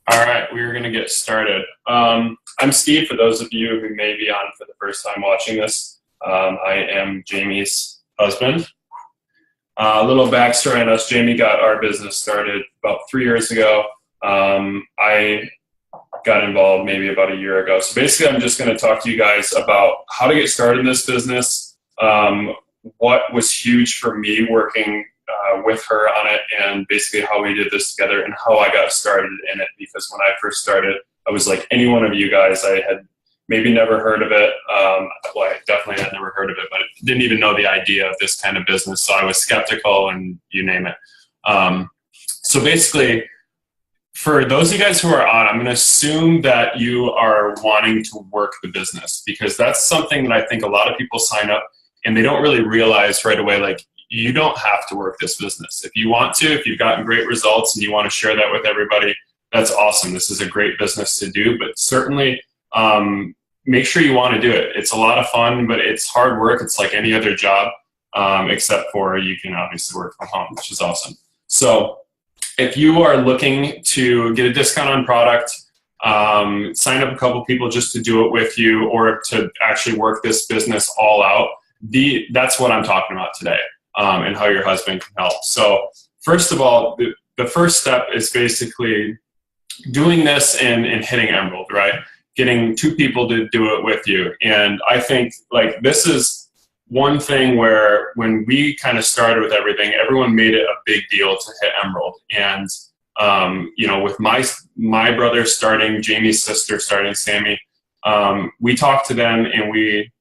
All right, we're going to get started. I'm Steve, for those of you who may be on for the first time watching this. I am Jamie's husband. A little backstory on us. Jamie got our business started about 3 years ago. I got involved maybe about a year ago. So basically, I'm just going to talk to you guys about how to get started in this business, what was huge for me working with her on it, and basically how we did this together and how I got started in it. Because when I first started, I was like any one of you guys. I had maybe never heard of it. Well, I definitely had never heard of it, but didn't even know the idea of this kind of business. So I was skeptical and you name it. So basically, for those of you guys who are on, I'm going to assume that you are wanting to work the business, because that's something that I think a lot of people sign up and they don't really realize right away, like, you don't have to work this business. If you want to, if you've gotten great results and you want to share that with everybody, that's awesome. This is a great business to do, but certainly make sure you want to do it. It's a lot of fun, but it's hard work. It's like any other job, except for you can obviously work from home, which is awesome. So if you are looking to get a discount on product, sign up a couple people just to do it with you, or to actually work this business all out, that's what I'm talking about today. And how your husband can help. So first of all, the first step is basically doing this and hitting Emerald, right? Getting two people to do it with you. And I think like this is one thing where when we kind of started with everything, everyone made it a big deal to hit Emerald. And you know, with my brother starting, Jamie's sister starting, Sammy, we talked to them and we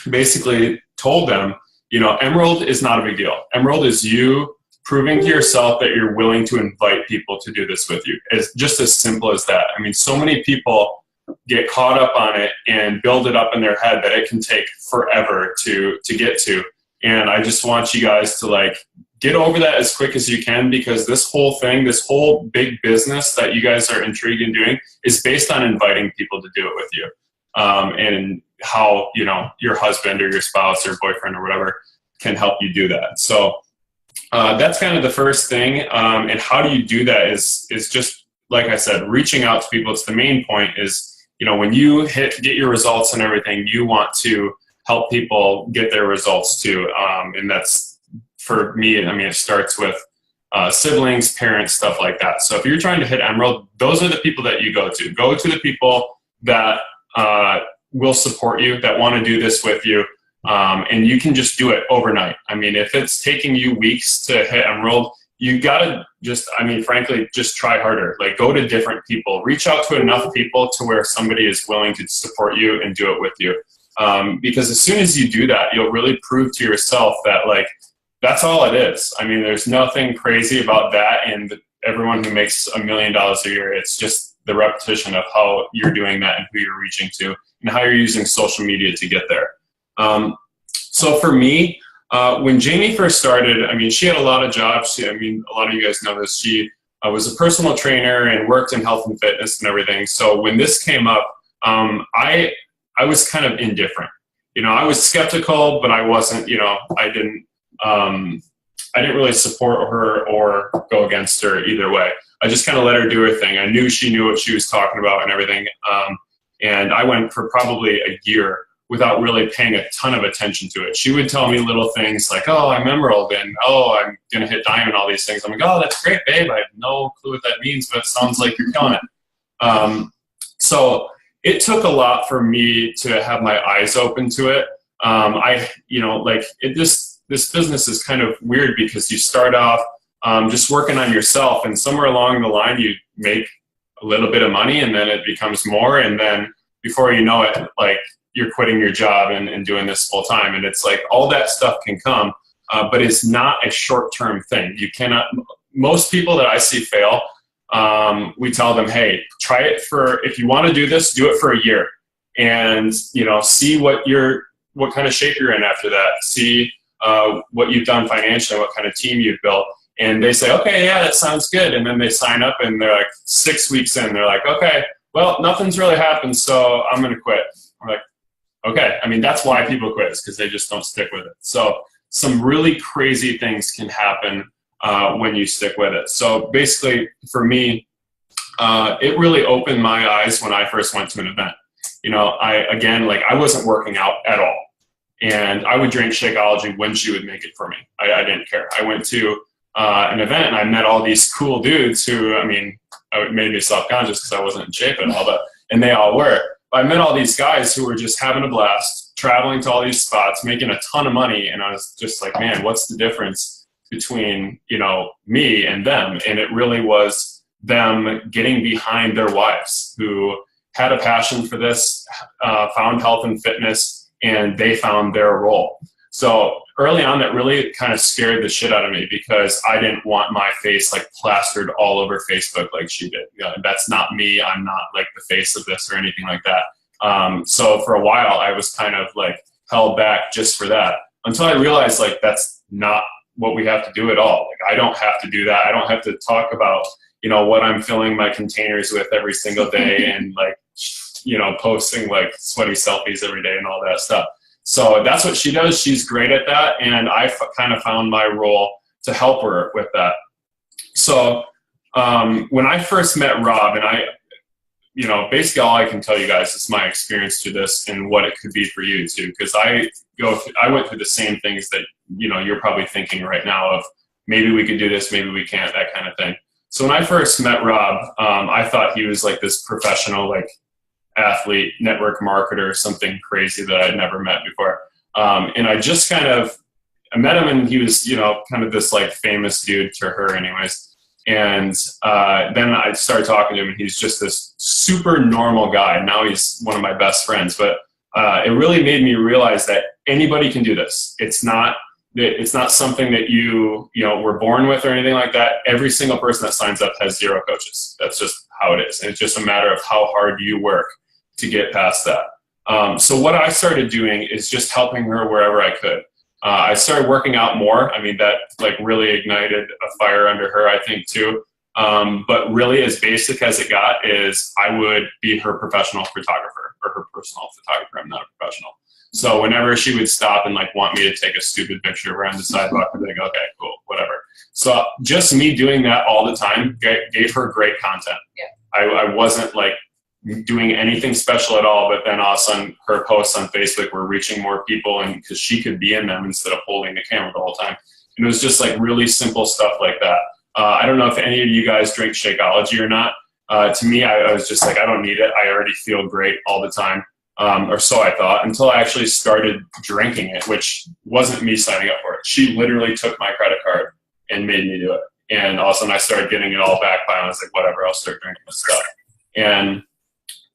basically told them, you know, Emerald is not a big deal. Emerald is you proving to yourself that you're willing to invite people to do this with you. It's just as simple as that. I mean, so many people get caught up on it and build it up in their head that it can take forever to get to. And I just want you guys to like get over that as quick as you can, because this whole thing, this whole big business that you guys are intrigued in doing is based on inviting people to do it with you. And how, you know, your husband or your spouse or boyfriend or whatever can help you do that. So that's kind of the first thing. And how do you do that is just, like I said, reaching out to people. It's the main point is, you know, when you get your results and everything, you want to help people get their results too. And that's, for me, I mean, it starts with siblings, parents, stuff like that. So if you're trying to hit Emerald, those are the people that you go to. Go to the people that will support you, that want to do this with you, and you can just do it overnight. I mean, if it's taking you weeks to hit Emerald, you gotta just, I mean, frankly, just try harder. Like, go to different people, reach out to enough people to where somebody is willing to support you and do it with you. Because as soon as you do that, you'll really prove to yourself that, like, that's all it is. I mean, there's nothing crazy about that, and everyone who makes $1 million a year, it's just the repetition of how you're doing that and who you're reaching to and how you're using social media to get there. So for me, when Jamie first started, I mean, she had a lot of jobs. I mean, a lot of you guys know this. She was a personal trainer and worked in health and fitness and everything. So when this came up, I was kind of indifferent. You know, I was skeptical, but I wasn't, you know, I didn't really support her or go against her either way. I just kind of let her do her thing. I knew she knew what she was talking about and everything. And I went for probably a year without really paying a ton of attention to it. She would tell me little things like, oh, I'm Emerald, and oh, I'm going to hit Diamond, all these things. I'm like, oh, that's great, babe. I have no clue what that means, but it sounds like you're killing it. So it took a lot for me to have my eyes open to it. You know, like this business is kind of weird because you start off just working on yourself, and somewhere along the line you make a little bit of money, and then it becomes more, and then before you know it, like, you're quitting your job and doing this full time. And it's like all that stuff can come, but it's not a short-term thing. You cannot, most people that I see fail, we tell them, hey, try it if you want to do this, do it for a year, and, you know, see what kind of shape you're in after that. See what you've done financially, what kind of team you've built. And they say, okay, yeah, that sounds good. And then they sign up and they're like 6 weeks in, they're like, okay, well, nothing's really happened, so I'm going to quit. I'm like, okay. I mean, that's why people quit, is because they just don't stick with it. So some really crazy things can happen when you stick with it. So basically, for me, it really opened my eyes when I first went to an event. You know, I wasn't working out at all. And I would drink Shakeology when she would make it for me. I didn't care. I went to an event and I met all these cool dudes who, I mean, it made me self-conscious because I wasn't in shape at all, and they all were. But I met all these guys who were just having a blast, traveling to all these spots, making a ton of money. And I was just like, man, what's the difference between, you know, me and them? And it really was them getting behind their wives who had a passion for this, found health and fitness, and they found their role. So early on, that really kind of scared the shit out of me because I didn't want my face like plastered all over Facebook like she did. You know, that's not me. I'm not like the face of this or anything like that. So for a while, I was kind of like held back just for that until I realized like that's not what we have to do at all. Like I don't have to do that. I don't have to talk about, you know, what I'm filling my containers with every single day and like, you know, posting like sweaty selfies every day and all that stuff. So that's what she does. She's great at that. And I kind of found my role to help her with that. So when I first met Rob, and you know, basically all I can tell you guys is my experience through this and what it could be for you too. Because I went through the same things that, you know, you're probably thinking right now of maybe we could do this, maybe we can't, that kind of thing. So when I first met Rob, I thought he was like this professional, like athlete, network marketer, something crazy that I'd never met before. And I just I met him and he was, you know, kind of this like famous dude to her anyways. And then I started talking to him and he's just this super normal guy. Now he's one of my best friends, but it really made me realize that anybody can do this. It's not something that you know, were born with or anything like that. Every single person that signs up has 0 coaches. That's just how it is. And it's just a matter of how hard you work to get past that. So what I started doing is just helping her wherever I could. I started working out more. I mean, that like really ignited a fire under her, I think too. But really as basic as it got is I would be her professional photographer or her personal photographer. I'm not a professional. So whenever she would stop and like want me to take a stupid picture of her on the sidewalk, I'd be like, okay, cool, whatever. So just me doing that all the time gave her great content. Yeah. I wasn't like doing anything special at all, but then all of a sudden her posts on Facebook were reaching more people and because she could be in them instead of holding the camera the whole time. And it was just like really simple stuff like that. I don't know if any of you guys drink Shakeology or not. To me, I was just like, I don't need it. I already feel great all the time. Or so I thought, until I actually started drinking it, which wasn't me signing up for it. She literally took my credit card and made me do it. And all of a sudden I started getting it all back by, I was like, whatever, I'll start drinking this stuff. And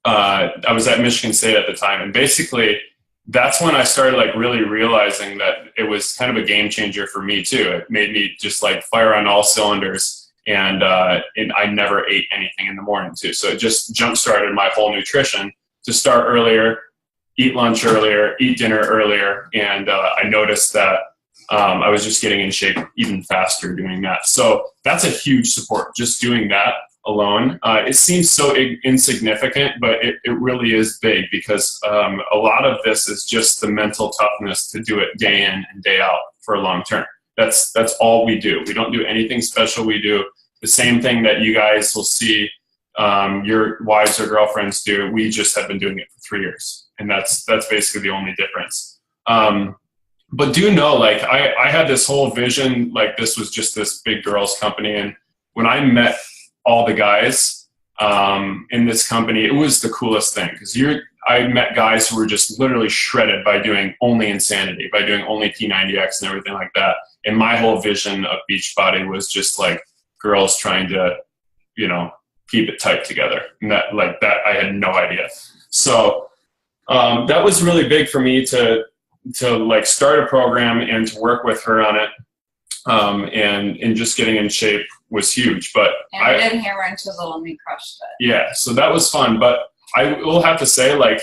I was at Michigan State at the time. And basically that's when I started like really realizing that it was kind of a game changer for me too. It made me just like fire on all cylinders. And I never ate anything in the morning too. So it just jump-started my whole nutrition to start earlier, eat lunch earlier, eat dinner earlier. And I noticed that I was just getting in shape even faster doing that. So that's a huge support, just doing that alone. It seems so insignificant, but it really is big because a lot of this is just the mental toughness to do it day in and day out for a long term. That's all we do. We don't do anything special. We do the same thing that you guys will see your wives or girlfriends do. We just have been doing it for 3 years. And that's basically the only difference. But do know, like, I had this whole vision, like this was just this big girls company. And when I met all the guys in this company, it was the coolest thing because I met guys who were just literally shredded by doing only Insanity, by doing only P90X and everything like that. And my whole vision of Beachbody was just like girls trying to, you know, keep it tight together. And that I had no idea. So that was really big for me to like start a program and to work with her on it. And just getting in shape was huge. But I didn't hear when Chisel and me crushed it. Yeah, so that was fun. But I will have to say, like,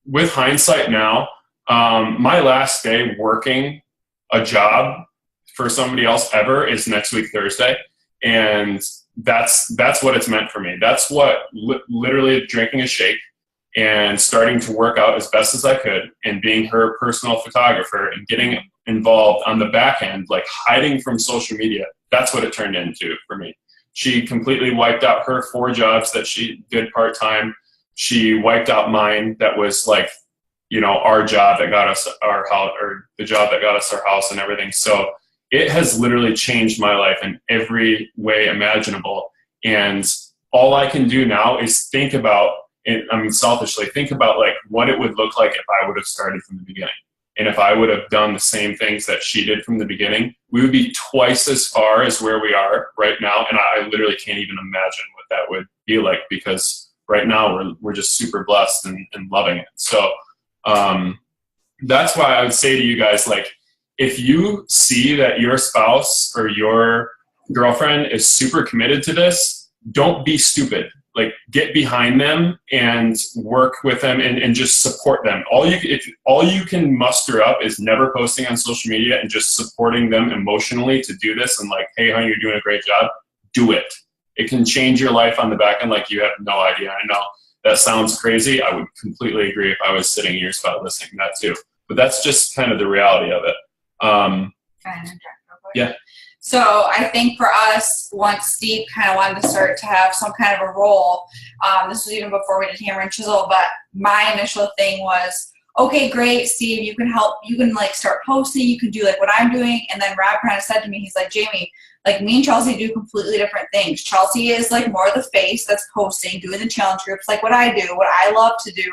with hindsight now, my last day working a job for somebody else ever is next week Thursday. And that's what it's meant for me. That's what literally drinking a shake and starting to work out as best as I could and being her personal photographer and getting involved on the back end, like hiding from social media. That's what it turned into for me. She completely wiped out her 4 jobs that she did part-time. She wiped out mine that was like, you know, our job that got us our house, or the job that got us our house and everything. So it has literally changed my life in every way imaginable. And all I can do now is think about, selfishly think about like what it would look like if I would have started from the beginning. And if I would have done the same things that she did from the beginning, we would be twice as far as where we are right now. And I literally can't even imagine what that would be like, because right now we're just super blessed and loving it. So that's why I would say to you guys, like, if you see that your spouse or your girlfriend is super committed to this, don't be stupid. Like, get behind them and work with them and just support them. All you can muster up is never posting on social media and just supporting them emotionally to do this, and like, hey, honey, you're doing a great job. Do it. It can change your life on the back end like you have no idea. I know that sounds crazy. I would completely agree if I was sitting in your spot listening to that too. But that's just kind of the reality of it. Yeah. So I think for us, once Steve kind of wanted to start to have some kind of a role, this was even before we did Hammer and Chisel, but my initial thing was, okay, great, Steve, you can help, you can like start posting, you can do like what I'm doing. And then Rob kind of said to me, he's like, Jamie, like me and Chelsea do completely different things. Chelsea is like more the face that's posting, doing the challenge groups, like what I do, what I love to do.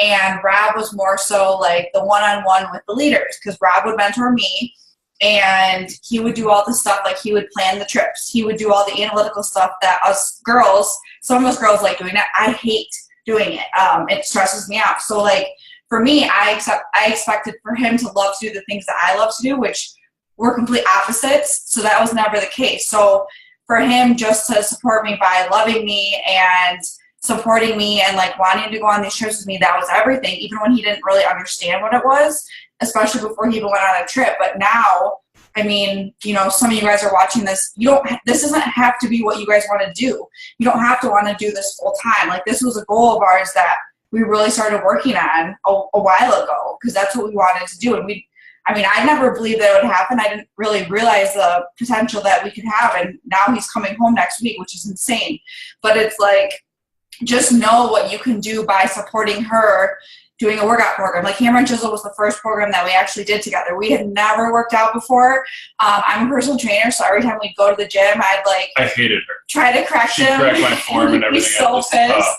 And Rob was more so like the one-on-one with the leaders, because Rob would mentor me and he would do all the stuff, like he would plan the trips. He would do all the analytical stuff that us girls, some of us girls like doing that. I hate doing it. It stresses me out. So like for me, I expected for him to love to do the things that I love to do, which were complete opposites. So that was never the case. So for him just to support me by loving me and supporting me and like wanting to go on these trips with me, that was everything, even when he didn't really understand what it was, especially before he even went on a trip. But now, I mean, you know, some of you guys are watching this. This doesn't have to be what you guys want to do. You don't have to want to do this full time. Like, this was a goal of ours that we really started working on a while ago, because that's what we wanted to do. And I never believed that it would happen. I didn't really realize the potential that we could have. And now he's coming home next week, which is insane. But it's like, just know what you can do by supporting her doing a workout program. Like Hammer and Chisel was the first program that we actually did together. We had never worked out before. I'm a personal trainer, so every time we'd go to the gym, I hated her. Try to correct him. She'd correct my form and everything. He's so pissed.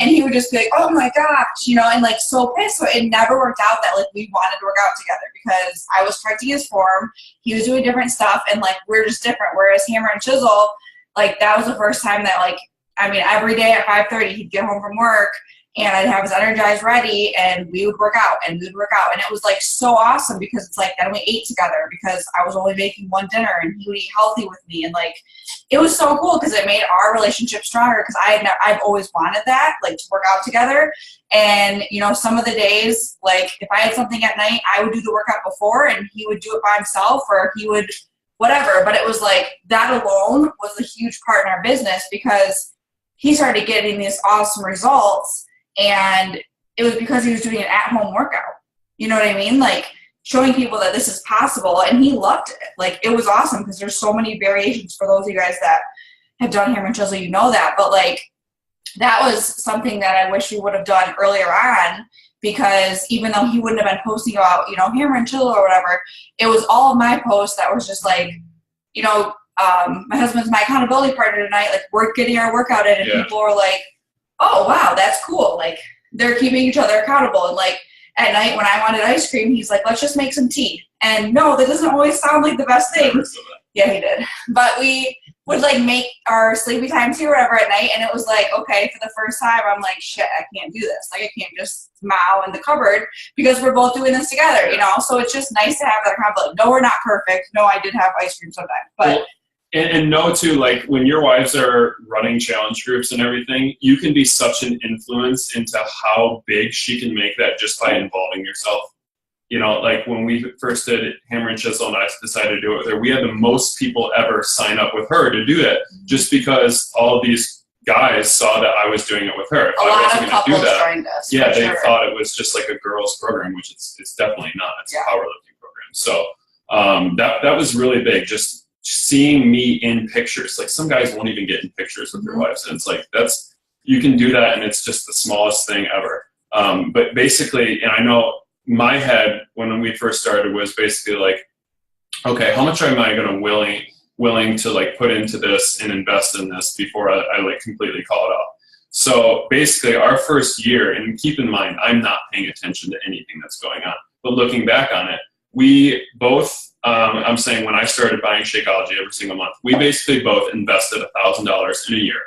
And he would just be like, oh my gosh, you know, and like so pissed. So it never worked out that like we wanted to work out together, because I was correcting his form, he was doing different stuff, and like we're just different. Whereas Hammer and Chisel, like that was the first time that like, every day at 5:30 he'd get home from work and I'd have his Energize ready and we would work out and we'd work out. And it was like so awesome, because it's like then we ate together, because I was only making one dinner and he would eat healthy with me. And like, it was so cool because it made our relationship stronger, because I've always wanted that, like to work out together. And, you know, some of the days, like if I had something at night, I would do the workout before and he would do it by himself, or he would whatever. But it was like that alone was a huge part in our business, because he started getting these awesome results. And it was because he was doing an at-home workout. You know what I mean? Like showing people that this is possible, and he loved it. Like it was awesome, because there's so many variations. For those of you guys that have done Hammer and Chisel, you know that. But like that was something that I wish we would have done earlier on, because even though he wouldn't have been posting about, you know, Hammer and Chisel or whatever, it was all of my posts that was just like, you know, my husband's my accountability partner tonight. Like we're getting our workout in, and people are like, oh wow, that's cool. Like they're keeping each other accountable. And like at night when I wanted ice cream, he's like, let's just make some tea. And no, that doesn't always sound like the best thing. Yeah, he did. But we would like make our sleepy time tea or whatever at night, and it was like, okay, for the first time I'm like, shit, I can't do this. Like I can't just mow in the cupboard, because we're both doing this together, you know? So it's just nice to have that accountability. No, we're not perfect. No, I did have ice cream sometimes, but well, and know too, like when your wives are running challenge groups and everything, you can be such an influence into how big she can make that just by involving yourself. You know, like when we first did Hammer and Chisel and I decided to do it with her, we had the most people ever sign up with her to do it, just because all of these guys saw that I was doing it with her. If a lot of couples joined us. Yeah, they thought it was just like a girls program, which it's definitely not. It's a powerlifting program. So that was really big, just seeing me in pictures. Like some guys won't even get in pictures with their wives. And it's like, you can do that. And it's just the smallest thing ever. But basically, and I know my head when we first started was basically like, okay, how much am I going to willing to like put into this and invest in this before I like completely call it off. So basically our first year, and keep in mind, I'm not paying attention to anything that's going on, but looking back on it, we both, I'm saying when I started buying Shakeology every single month, we basically both invested $1,000 in a year.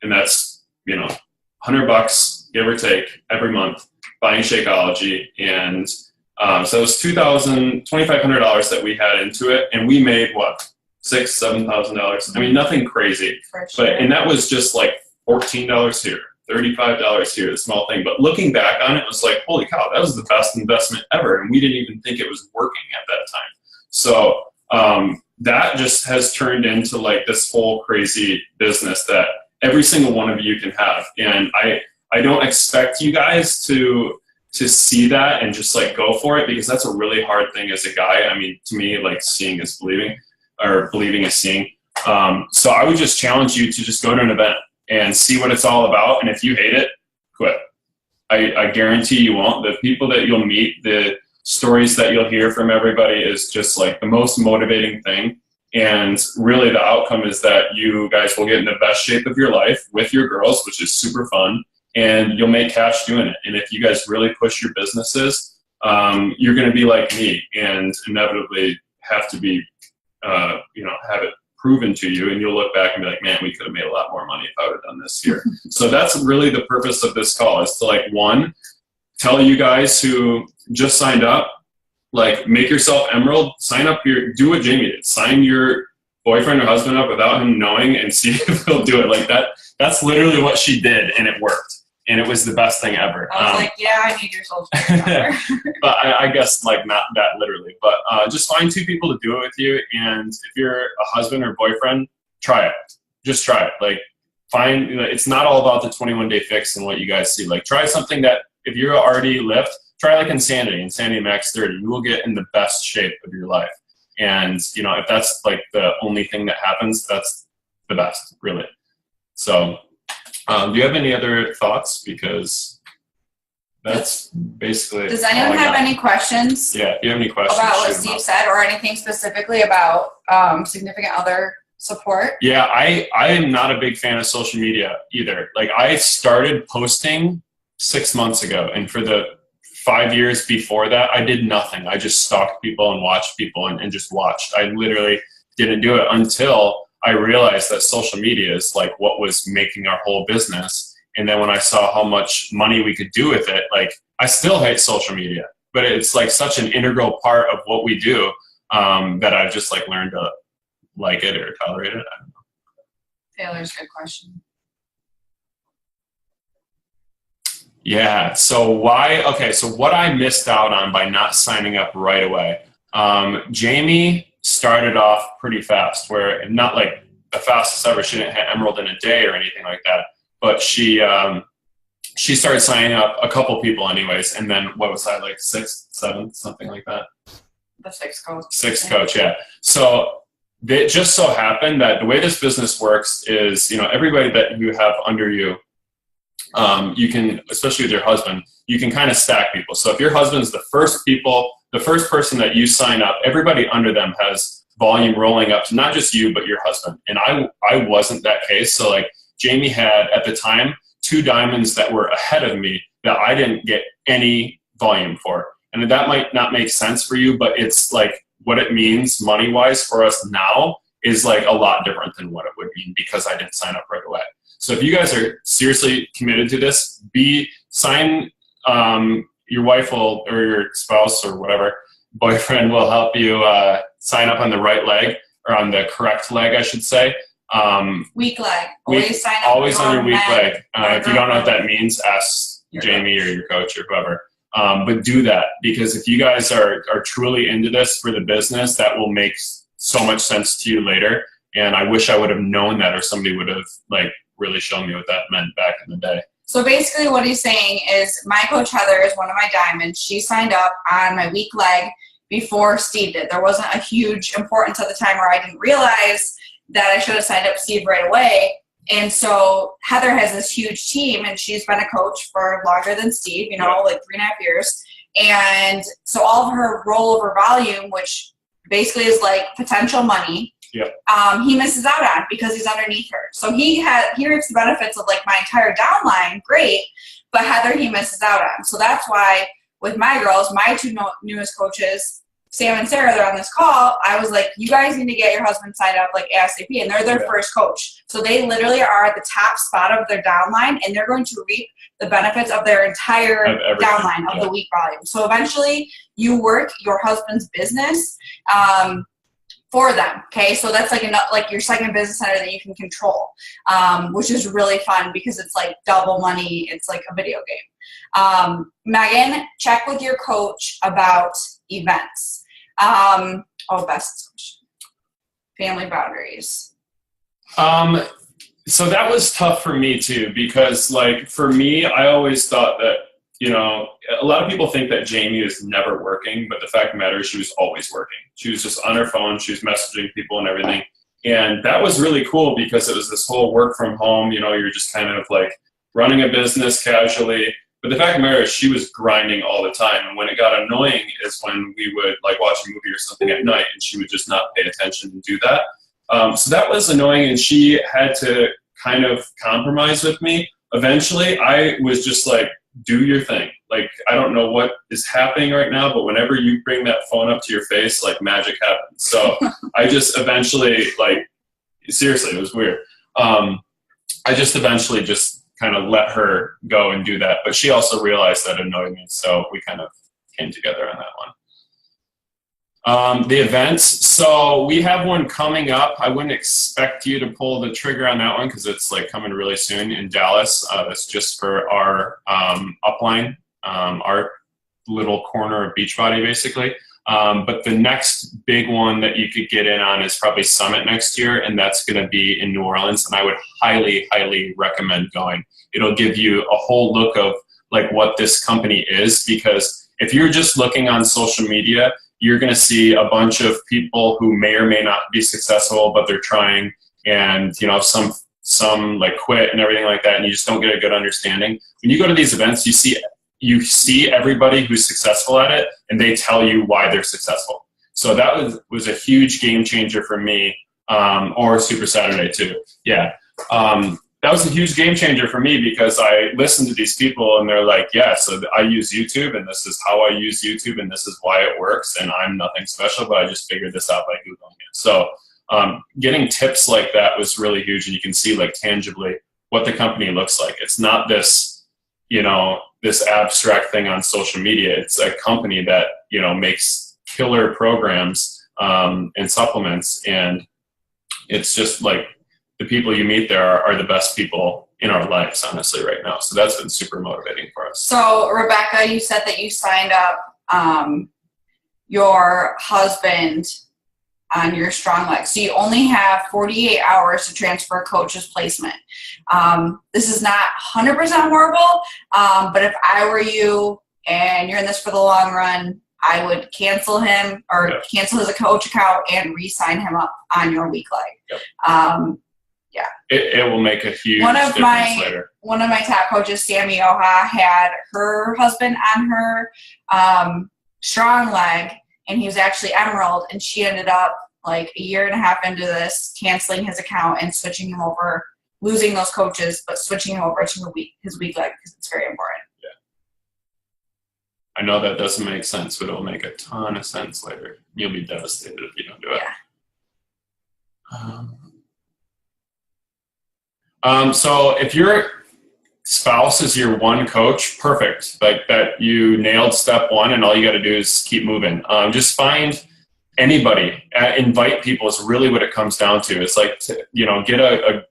And that's, $100, give or take, every month buying Shakeology. And so it was $2,500 that we had into it. And we made what? $6,000-$7,000. I mean, nothing crazy, and that was just like $14 here, $35 here, a small thing. But looking back on it, it was like, holy cow, that was the best investment ever, and we didn't even think it was working at that time. So that just has turned into like this whole crazy business that every single one of you can have, and I don't expect you guys to see that and just like go for it, because that's a really hard thing as a guy. I mean, to me, like seeing is believing. Or believing is seeing. So I would just challenge you to just go to an event and see what it's all about. And if you hate it, quit. I guarantee you won't. The people that you'll meet, the stories that you'll hear from everybody is just like the most motivating thing. And really the outcome is that you guys will get in the best shape of your life with your girls, which is super fun. And you'll make cash doing it. And if you guys really push your businesses, you're going to be like me and inevitably have to be have it proven to you, and you'll look back and be like, man, we could have made a lot more money if I would have done this here. So that's really the purpose of this call, is to like, one, tell you guys who just signed up, like make yourself Emerald, sign up do what Jamie did, sign your boyfriend or husband up without him knowing and see if he'll do it like that. That's literally what she did, and it worked. And it was the best thing ever. I was like, yeah, I need your social security. But I guess like not that literally, but just find two people to do it with you. And if you're a husband or boyfriend, try it. Just try it. Like it's not all about the 21-day fix and what you guys see. Like try something that if you're already lift, try like Insanity Max 30. You will get in the best shape of your life. And if that's like the only thing that happens, that's the best, really. So do you have any other thoughts? Because that's basically. Does anyone have any questions? Yeah, if you have any questions about what Steve said, or anything specifically about significant other support? Yeah, I am not a big fan of social media either. Like I started posting 6 months ago, and for the 5 years before that, I did nothing. I just stalked people and watched people and just watched. I literally didn't do it until I realized that social media is like what was making our whole business. And then when I saw how much money we could do with it, like I still hate social media, but it's like such an integral part of what we do that I've just like learned to like it or tolerate it. I don't know. Taylor's good question. Yeah. So what I missed out on by not signing up right away. Jamie started off pretty fast, where not like the fastest ever. She didn't hit Emerald in a day or anything like that, but she started signing up a couple people anyways. And then what was that, like 6, 7, something like that? The sixth coach. Sixth coach. Yeah. So it just so happened that the way this business works is, everybody that you have under you, you can, especially with your husband, you can kind of stack people. So if your husband's the first person that you sign up, everybody under them has volume rolling up to not just you, but your husband. And I wasn't that case. So like Jamie had at the time 2 diamonds that were ahead of me that I didn't get any volume for. And that might not make sense for you, but it's like what it means money-wise for us now is like a lot different than what it would mean because I didn't sign up right away. So if you guys are seriously committed to this, sign. Your wife or your spouse or whatever, boyfriend will help you sign up on the right leg, or on the correct leg, I should say. Weak leg. Always on your weak leg. If you don't know what that means, ask Jamie or your coach or whoever. But do that, because if you guys are truly into this for the business, that will make so much sense to you later. And I wish I would have known that, or somebody would have like really shown me what that meant back in the day. So basically what he's saying is my coach Heather is one of my diamonds. She signed up on my weak leg before Steve did. There wasn't a huge importance at the time, or I didn't realize that I should have signed up Steve right away. And so Heather has this huge team, and she's been a coach for longer than Steve, you know, like 3.5 years. And so all of her rollover volume, which basically is like potential money, he misses out on because he's underneath her. So he reaps the benefits of like my entire downline, great, but Heather he misses out on. So that's why with my girls, my two newest coaches, Sam and Sarah, they're on this call. I was like, you guys need to get your husband signed up like ASAP. And they're their first coach. So they literally are at the top spot of their downline, and they're going to reap the benefits of their entire downline of the week volume. So eventually you work your husband's business for them. Okay. So that's like your second business center that you can control, which is really fun because it's like double money. It's like a video game. Megan, check with your coach about events. Best question. Family boundaries. So that was tough for me too, because like for me, I always thought that, you know, a lot of people think that Jamie is never working, but the fact of the matter is she was always working. She was just on her phone. She was messaging people and everything. And that was really cool because it was this whole work from home, you know, you're just kind of like running a business casually. But the fact of the matter is she was grinding all the time. And when it got annoying is when we would like watch a movie or something at night and she would just not pay attention and do that. So that was annoying, and she had to kind of compromise with me. Eventually, I was just like, do your thing. Like, I don't know what is happening right now, but whenever you bring that phone up to your face, like magic happens. So I just eventually, like, seriously, it was weird. I just eventually just kind of let her go and do that. But she also realized that annoyed me, so we kind of came together on that one. The events. So we have one coming up. I wouldn't expect you to pull the trigger on that one because it's like coming really soon in Dallas. That's just for our upline, our little corner of Beachbody, basically. But the next big one that you could get in on is probably Summit next year, and that's going to be in New Orleans. And I would highly, highly recommend going. It'll give you a whole look of like what this company is, because if you're just looking on social media, you're going to see a bunch of people who may or may not be successful, but they're trying, and you know, some like quit and everything like that, and you just don't get a good understanding. When you go to these events, you see everybody who's successful at it, and they tell you why they're successful. So that was a huge game changer for me, or Super Saturday too. Yeah. That was a huge game changer for me because I listened to these people and they're like, yeah, so I use YouTube and this is how I use YouTube and this is why it works, and I'm nothing special, but I just figured this out by Googling it. So getting tips like that was really huge, and you can see like tangibly what the company looks like. It's not this, you know, this abstract thing on social media. It's a company that, you know, makes killer programs and supplements, and it's just like the people you meet there are the best people in our lives, honestly, right now. So that's been super motivating for us. So Rebecca, you said that you signed up your husband on your Strong Leg. So you only have 48 hours to transfer a coach's placement. This is not 100% horrible, but if I were you and you're in this for the long run, I would cancel him or cancel his coach account and re-sign him up on your week leg. It will make a huge difference later. One of my top coaches, Sammy Oha, had her husband on her Strong Leg, and he was actually Emerald, and she ended up like a year and a half into this canceling his account and switching him over, losing those coaches, but switching him over to his week leg because it's very important. Yeah. I know that doesn't make sense, but it will make a ton of sense later. You'll be devastated if you don't do it. Yeah. So if your spouse is your one coach, perfect. Like that, you nailed step one, and all you got to do is keep moving. Just find anybody, invite people is really what it comes down to. It's like, get a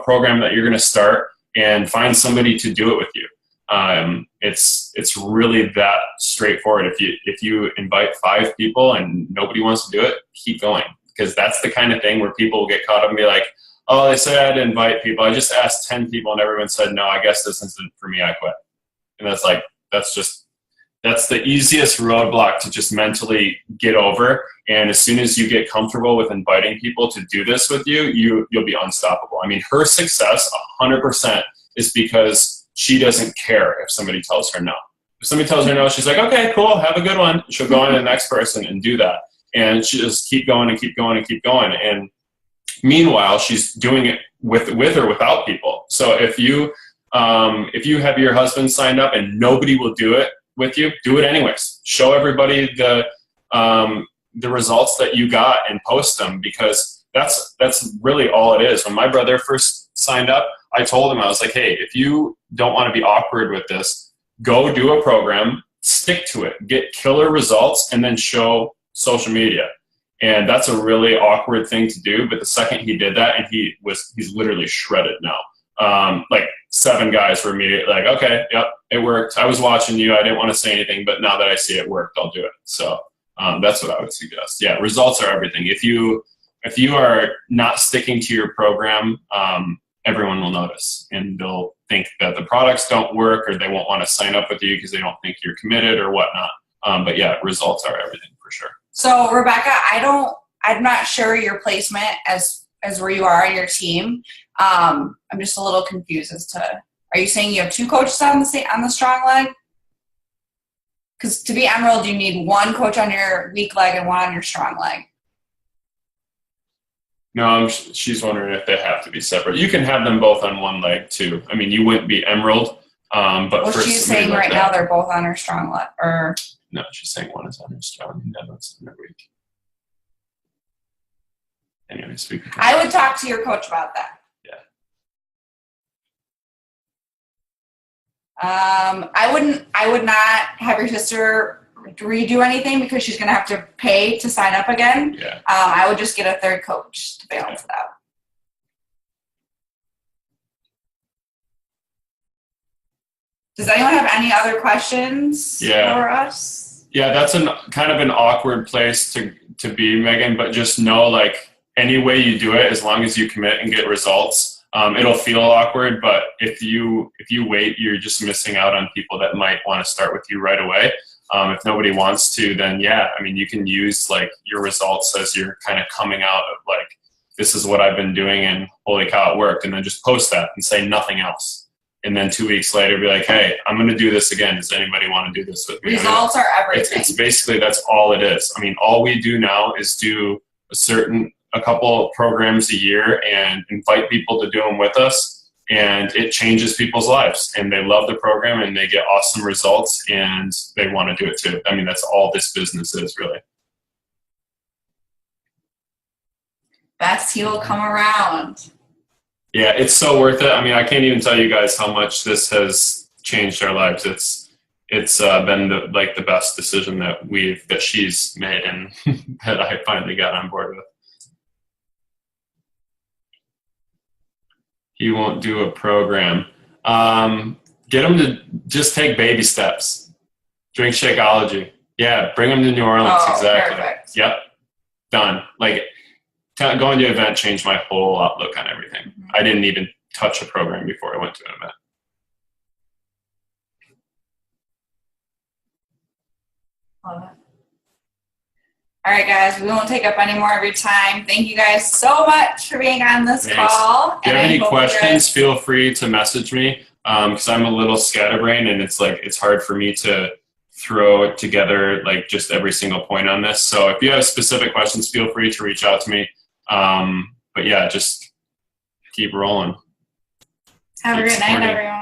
program that you're going to start and find somebody to do it with you. It's really that straightforward. If you invite 5 people and nobody wants to do it, keep going, because that's the kind of thing where people will get caught up and be like, oh, they said I had to invite people. I just asked 10 people and everyone said, no, I guess this isn't for me. I quit. And that's just That's the easiest roadblock to just mentally get over. And as soon as you get comfortable with inviting people to do this with you, you'll be unstoppable. I mean, her success 100% is because she doesn't care if somebody tells her no. If somebody tells her no, she's like, okay, cool, have a good one. She'll go on to the next person and do that. And she just keep going and keep going and keep going. And meanwhile, she's doing it with or without people. So if you have your husband signed up and nobody will do it with you, do it anyways. Show everybody the results that you got and post them, because that's really all it is. When my brother first signed up, I told him, I was like, hey, if you don't want to be awkward with this, go do a program, stick to it, get killer results, and then show social media. And that's a really awkward thing to do. But the second he did that, and he's literally shredded now. Like 7 guys were immediately like, okay, yep, it worked. I was watching you. I didn't want to say anything, but now that I see it worked, I'll do it. So that's what I would suggest. Yeah, results are everything. If you are not sticking to your program, everyone will notice, and they'll think that the products don't work, or they won't want to sign up with you because they don't think you're committed or whatnot. But yeah, results are everything for sure. So Rebecca, I'm not sure your placement as where you are on your team. I'm just a little confused as to, are you saying you have 2 coaches on the strong leg? Because to be emerald, you need 1 coach on your weak leg and 1 on your strong leg. No, she's wondering if they have to be separate. You can have them both on 1 leg too. I mean, you wouldn't be emerald, but well, she's saying right now they're both on her strong leg, or no, she's saying 1 is on her strong and the other one's on her weak. Anyways, I would talk to your coach about that. I would not have your sister redo anything, because she's going to have to pay to sign up again. Yeah. I would just get a 3rd coach to balance it out. Does anyone have any other questions for us? Yeah, that's kind of an awkward place to be, Megan, but just know, like, any way you do it, as long as you commit and get results, it'll feel awkward, but if you wait, you're just missing out on people that might want to start with you right away. If nobody wants to, then yeah, I mean, you can use like your results as you're kind of coming out of like, this is what I've been doing and holy cow, it worked. And then just post that and say nothing else. And then 2 weeks later, be like, hey, I'm going to do this again. Does anybody want to do this with me? Results are everything. It's basically, that's all it is. I mean, all we do now is do a couple programs a year and invite people to do them with us. And it changes people's lives, and they love the program and they get awesome results and they want to do it too. I mean, that's all this business is, really. Best he will come around. Yeah, it's so worth it. I mean, I can't even tell you guys how much this has changed our lives. It's been the best decision that she's made and that I finally got on board with. He won't do a program. Get him to just take baby steps. Drink Shakeology. Yeah, bring him to New Orleans. Oh, exactly. Perfect. Yep. Done. Like, going to an event changed my whole outlook on everything. Mm-hmm. I didn't even touch a program before I went to an event. Love it. All right, guys, we won't take up any more of your time. Thank you guys so much for being on this call. If you have any questions, feel free to message me, because I'm a little scatterbrained, and it's hard for me to throw it together like just every single point on this. So if you have specific questions, feel free to reach out to me. But yeah, just keep rolling. Have a great night, everyone.